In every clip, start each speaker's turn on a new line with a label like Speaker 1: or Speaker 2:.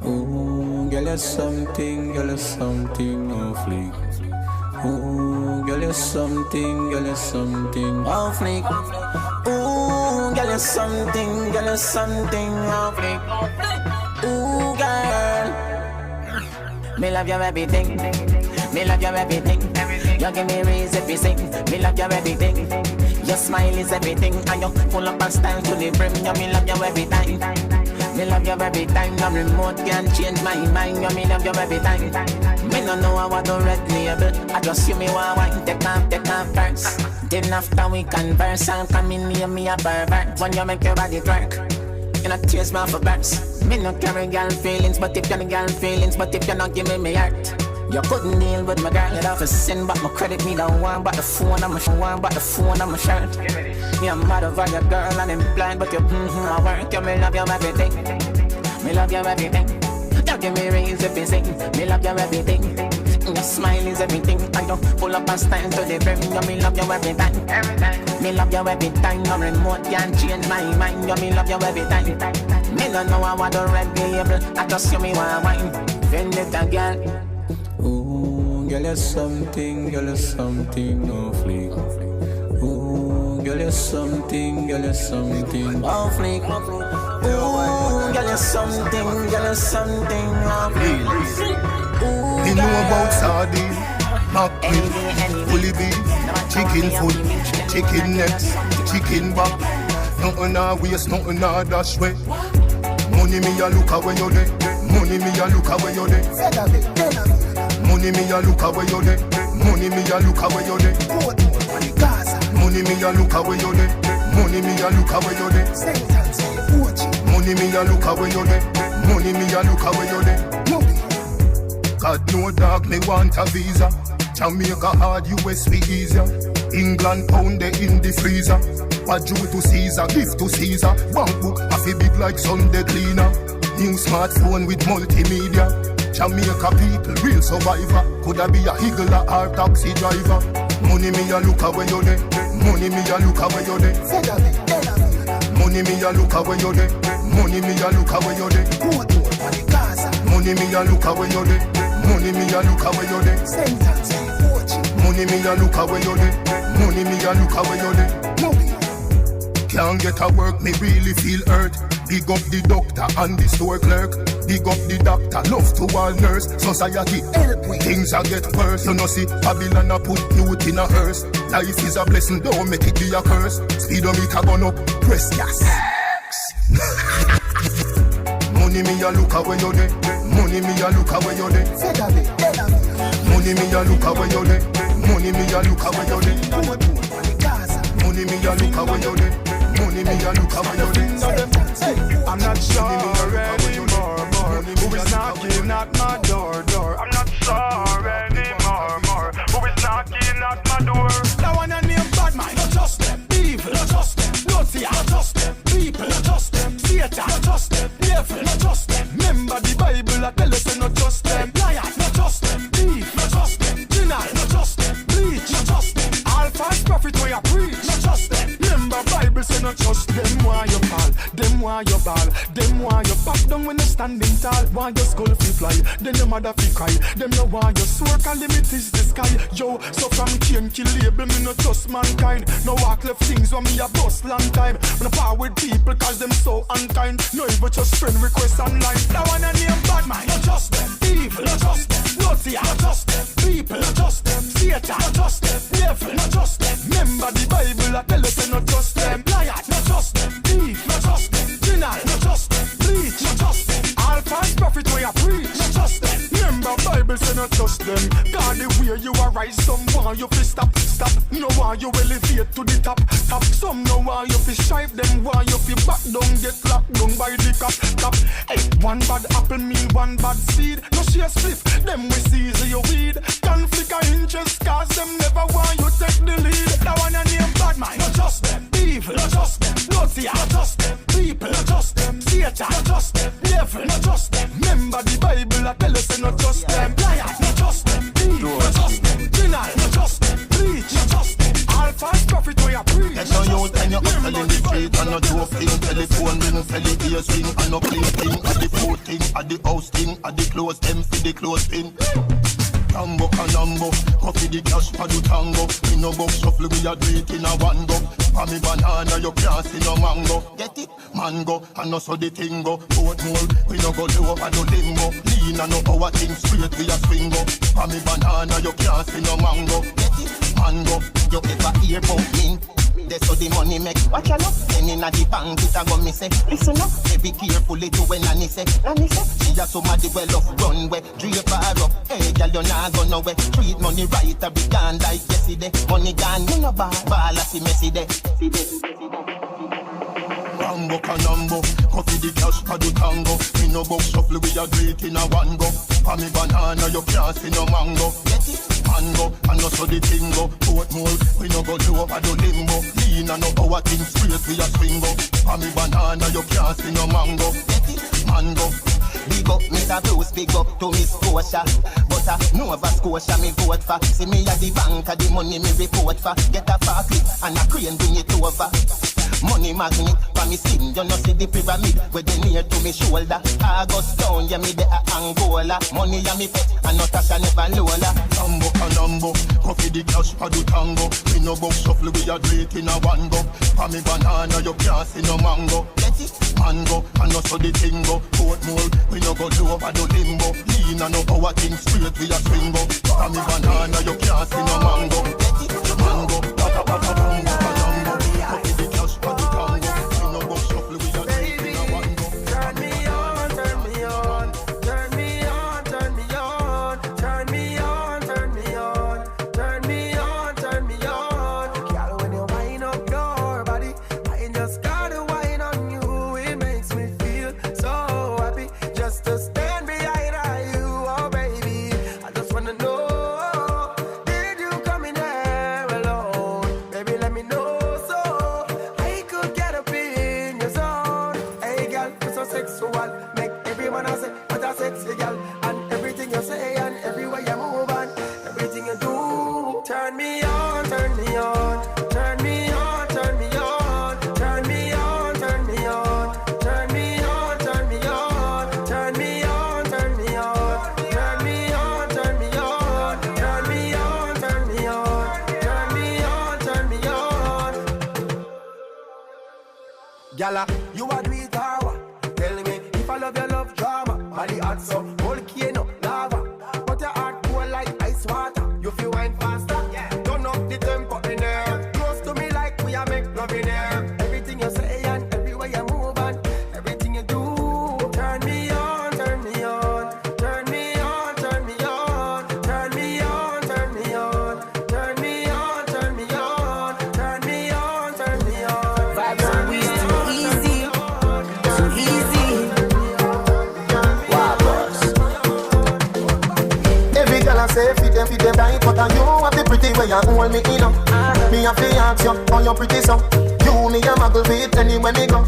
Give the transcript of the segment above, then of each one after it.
Speaker 1: Ooh, girl, you're something off fleek. Ooh, girl, you're something off fleek. Ooh, girl, you're something off fleek. Ooh, girl, me love your everything. Me love your everything. You give me reason every sing. Me love your everything. Your smile is everything, and you full up of style to the brim. You me love you every time. Me love you every time. No remote can change my mind. You me love you every time. Me no know how to red label. I just you me want take off first. Then after we converse, and come in near me a pervert. When you make your body twerk, you not chase me for birds. Me no carry girl feelings, but if you no girl feelings, but if you not give me heart. You couldn't deal with my girl, you'd have to send back my credit. Me don't want but the phone on my shirt. Me I'm mad over your girl and I'm blind, but you I work. You me love you everything. Me love you everything. You give me raise if you sing. Me love you everything. Your smile is everything. And you pull up and stand to the brim. You me love you every time. Me love you every time. No remote can change my mind. You me love you every time. Me don't know how to red label. I just you me want wine. Then little girl. Ooh, girl, you're something off fleek. Ooh, girl, you're something off fleek. Ooh, girl, you're something off fleek. Ooh,
Speaker 2: you know about sardine, mackerel, bully beef, chicken foot, chicken necks, chicken back. Nothing a waste, nothing a dash way. Money me a look away you dey. Money me a look away you dey. Money me a look away you dey. Money me a look away you dey. Money me a look away you dey. Money me a look away you dey. Money me a look away you dey. Money me a look away you dey. God no dog me want a visa. Jamaica hard, US be easier. England pound they in the freezer. What due to Caesar, gift to Caesar. Bank book a fi big like Sunday cleaner. New smartphone with multimedia. Jamaica people, real survivor. Coulda be a higgler or taxi driver. Money me a look away you dey. Money me a look away you dey. Money me a look away you dey. Money me a look away you dey. Money me a look away you dey. Money me a look away you dey. Money me a look away you dey. Money me a look away you dey. Can't get a work, me really feel hurt. Big up the doctor and the store clerk. Big up the doctor, love to all nurse. Society, things a get worse. You know see, Babylon a put youth in a hearse. Life is a blessing, don't make it be a curse. Speedometer gone up, press gas. Money me a look away you dey. Money me a look away you dey. Money me a look away you dey. Money me a look away you dey. Money me a look away you dey. Money me a look away you dey.
Speaker 3: I'm not sure anymore, who is knocking at my door. I'm not sure anymore, who is knocking at my door. That one I name bad mind, not just them. Evil, not just them. Naughty, not just them. People, not just them. Satan, not just them. Devil, not just them. Remember the Bible, I tell us not just them. Liar, not just them. Thief, not just them. Denial, not just them. Bleach, not just them. All false prophet where I preach, not just them. Remember Bible say not just them. Why you fall, them why you ball, them why you back down when you standing tall. Why your skull fi fly, then your mother fi cry. Them know why your sword can limit is the sky. Yo, so from chain kill label me not trust mankind. No walk left things when me a bust long time. When I power with people cause them so unkind. No even just friend request online. That one I name bad mind, not just them. Evil, not just them. Naughty, not just them. People, not just them. Satan, not just them. Devil, not just them. Remember the Bible, I tell us not just them. Liar, not just them. Thief, not just them. Denial, not just them. Bleach, not just them. All false prophet where I preach, not just them. Remember Bible say not just them. God the way you arise, some want you fi stop. No want you elevate to the top. Some no want you fi strive, them want you fi back down, get locked down by the cop. Hey, one bad apple mean one bad seed. No share spliff, them we seize your weed. Conflict of interest cause them never want you take the lead. That one a name bad mind, not just them. Evil, not just them. Naughty, not just them. People, not just them. Satan, not just them. Devil, not just them. Remember the Bible, I tell us not just them. Liar, not just them. Thief, not just them. Denial, not just them. Bleach, not just them. All false prophet where you preach.
Speaker 2: There's no youth and you're hustle in the street and a joke thing. Telephone ring, felly ears ring. And no clean thing, at the food thing, at the house thing, at the clothes them for the clothes pin. Tambo canambo, coffee the cash for the tango. In no box shuffle we a do it in a one go. For me banana you can't see no mango. Get it? Mango, and also the tingo. Boat more, we no go low and no limbo. Lean and no our thing straight we a swing go. For me banana you can't see no mango. Get it? Mango, you ever hear about me? That's how the money make. Watch out, then inna the bank it a go me say. Listen up, be carefully to when Nanny say. Nanny say, she a somebody well off runway. Drape her up, hey girl you nah go nowhere. Treat money right, a be gone like yesterday. Money gone, you no ball a see messy day. Rambo canambo, coffee the cash for the tango. In no box shuffle we a do it in a one go. For me banana you can't see no mango. Get it? Mango, and also the tingo. Boat more, we no go low and no limbo. Lean and no our thing straight we a swing go. For me banana you can't see no mango. Get it? Mango. Big up Mr. Bruce, big up to Miss Scotia. But Nova Scotia me vote for. See me at the bank, the money me report for. Get a forklift and a crane bring it over. Money magnet, for me skin, you know see the pyramid where they near to me shoulder. August down, yeah me de a Angola. Money ya me pet, and not Tasha never Lola. Tambo canambo, coffee the cash for the tango. We no box shuffle, we a do it in a one go. For me banana, you can't see no mango. Get it? Mango, and also the tingo. Boat more, we no go low over the limbo. Lean and no our thing straight, we a swing go. For me banana, you can't see no mango. Get it? Mango, mango.
Speaker 4: Gala, you a do it hour. Tell me if I love your love drama. Body hot so volcano lava. But your heart cold like ice water. You feel wine faster. Yeah. Turn up the tempo in there. Close to me like we are make love in there. Everything you say and everywhere you move and everything you do. Turn me on, turn me on. Turn me on, turn me on. Turn me on, turn me on. Turn me on, turn me on. Turn me on, turn me on.
Speaker 5: Vybz and we too easy.
Speaker 4: Every girl I say fit them right, but you have the pretty way you hold me in. Me have to ask you how you pretty so. You me a muggle with anywhere me go.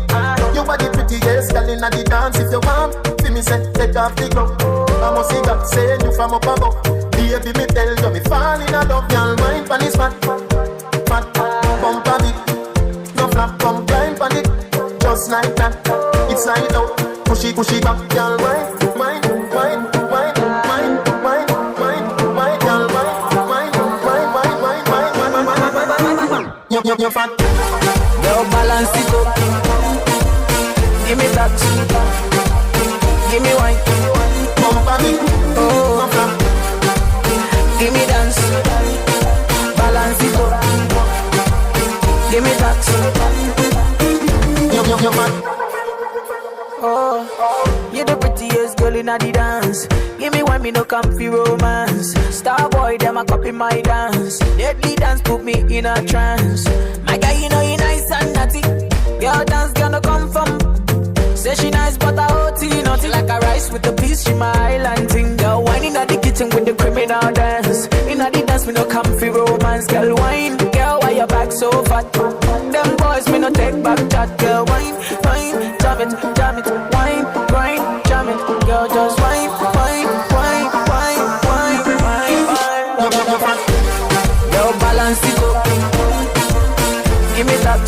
Speaker 4: You are the prettiest girl inna the dance. If you want, see me say take off the glove. I must see God saying you from up above. Baby me tell you me fall in love. Girl mind pon this fat, bump a bit. No flap, come climb pon it, just like that. It's like out, pushy back, girl wine. You're fat.
Speaker 5: Girl, balance it up. Give me that. Give me wine.
Speaker 4: Bump a bit.
Speaker 5: Oh, give me dance. Balance it up. Give me that.
Speaker 4: You're fat.
Speaker 5: Oh, you're the prettiest girl in the dance. Give me one, me no comfy romance. Star boy, them a copy my dance. Deadly dance put me in a trance. My guy, you know you nice and naughty. Girl dance gonna come from. Say she nice but I OT naughty. Like a rice with the peas, she my island thing. Girl whining at the kitchen with the criminal dance. In the dance, me no comfy romance. Girl wine, girl why your back so fat? Them boys me no take back chat. Girl wine, jam it, wine, grind, jam it. Girl just wine. Girl balance it up. Give me that.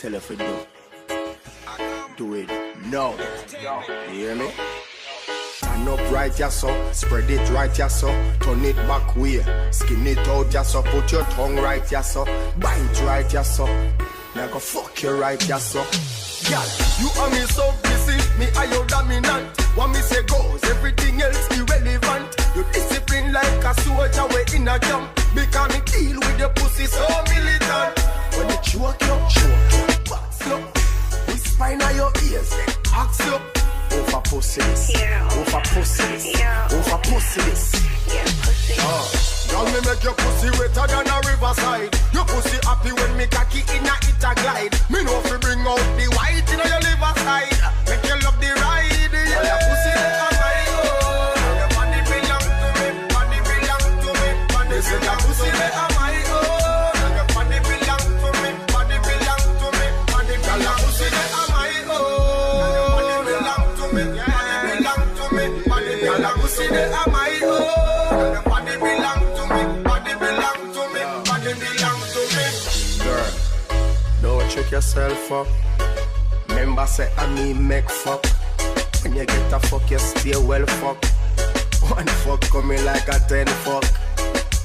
Speaker 4: tell you if you do it now. You hear me? Stand up right, ya so. Spread it right, ya so. Turn it back way. Skin it out, ya so. Put your tongue right, ya so. Bite right, ya so. Now go fuck you right, ya so. Girl, you and me so busy. Me are your dominant. What me say goes, everything else irrelevant. You discipline like a soldier way in a camp. Because me deal with your pussy so militant. When you choke you, box you. We spine on your ears, axe you. Over pussy this, over pussy this, over pussy this. Y'all me make your pussy wetter than a riverside. Your pussy happy when me cocky in a it a glide. Me know if you bring out the white in your liver side. Make you love the ride. Yeah, your pussy on my own. Your body belong to me, body belong to me. Body say your pussy on my own. Your body belong to me, body belong to me. Body belong your pussy on my own. Your body belong to me, body belong to me. Body belong your pussy on my own. Your body belong to me, body belong to me. Body belong to me. Girl, don't trick yourself up. Remember say I me make fuck. When you get a fuck, you stay well fuck. One fuck coming like a 10 fuck.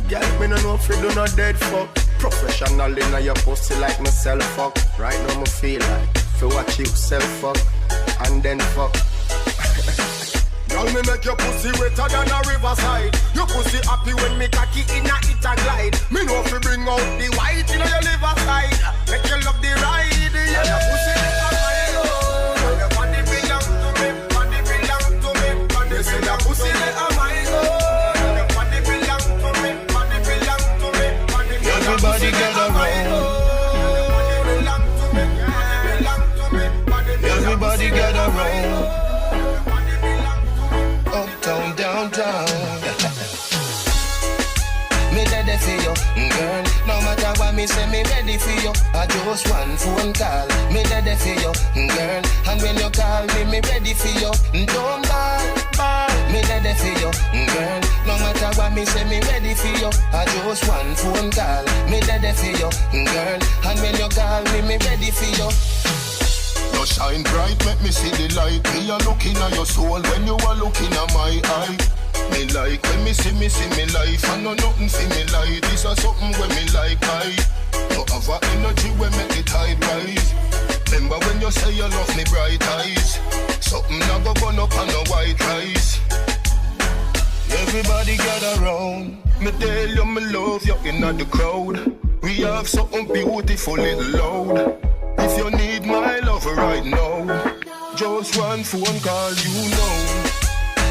Speaker 4: Girl, me no know if you do no dead fuck. Professional in your pussy like myself fuck. Right now me feel like if you watch yourself fuck and then fuck. Girl, me make your pussy wetter than a riverside. Your pussy happy when me cocky in a it a glide. Me know if you bring out the white in your liver side. Make you love the ride. Yeah, your pussy on my own. Your body belong to me, body belong to me. Body say your pussy on my own. Your body belong to me, body belong to me. Body belong to me. Everybody gather round. Body belong to me, body belong to me. Everybody gather round. Uptown, downtown. Me ready for you, girl. No matter what me say, me ready for you. I just one phone call. Me ready for you, girl. And when you call me, me ready for you. Don't ball. Me ready for you, girl. No matter what me say, me ready for you. I just one phone call. Me ready for you, girl. And when you call me, me ready for you. You shine bright, make me see the light. Me a looking at your soul when you are looking at my eye. Me like when me see me life. I know nothing for me light. This is something when me like I. No have energy when make the tide rise. Remember when you say you love me bright eyes. Something never burn up on no white rice. Everybody gather round. Me tell you me love you in the crowd. We have something beautiful little loud. If you need my love right now, just one phone call, you know.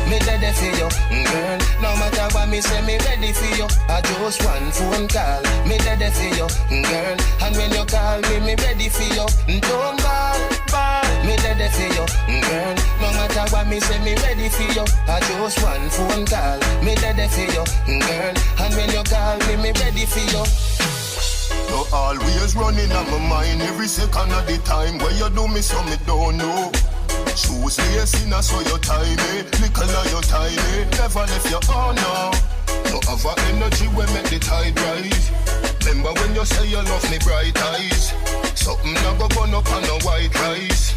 Speaker 4: Me ready for you, girl. No matter what me say, me ready for you. I just one phone call. Me ready for you, girl. And when you call me, me ready for you. Don't ball. Me ready for you, girl. No matter what me say, me ready for you. I just one phone call. Me ready for you, girl. And when you call me, me ready for you. You always running on my mind every second of the time. Where you do me so me don't know. Shoes lacing so you tie me. Little of you tie me. Never left your own now. No have energy when make the tide rise. Remember when you say you love me bright eyes. Something not go burn up on no white rice.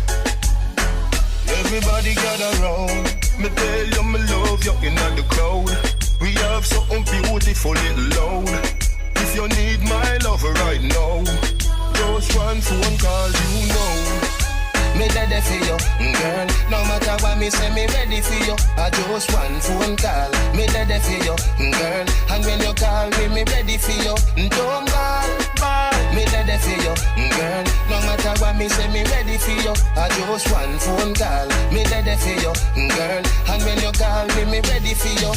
Speaker 4: Everybody gather round. Me tell you me love you in the crowd. We have something beautiful little loud. If you need my love right now, just one phone call, you know. Me ready for you, girl. No matter what me say, me ready for you. I just one phone call. Me ready for you, girl. And when you call me, me ready for you. Don't ball. Me ready for you, girl. No matter what me say, me ready for you. I just one phone call. Me ready for you, girl. And when you call me, me ready for you.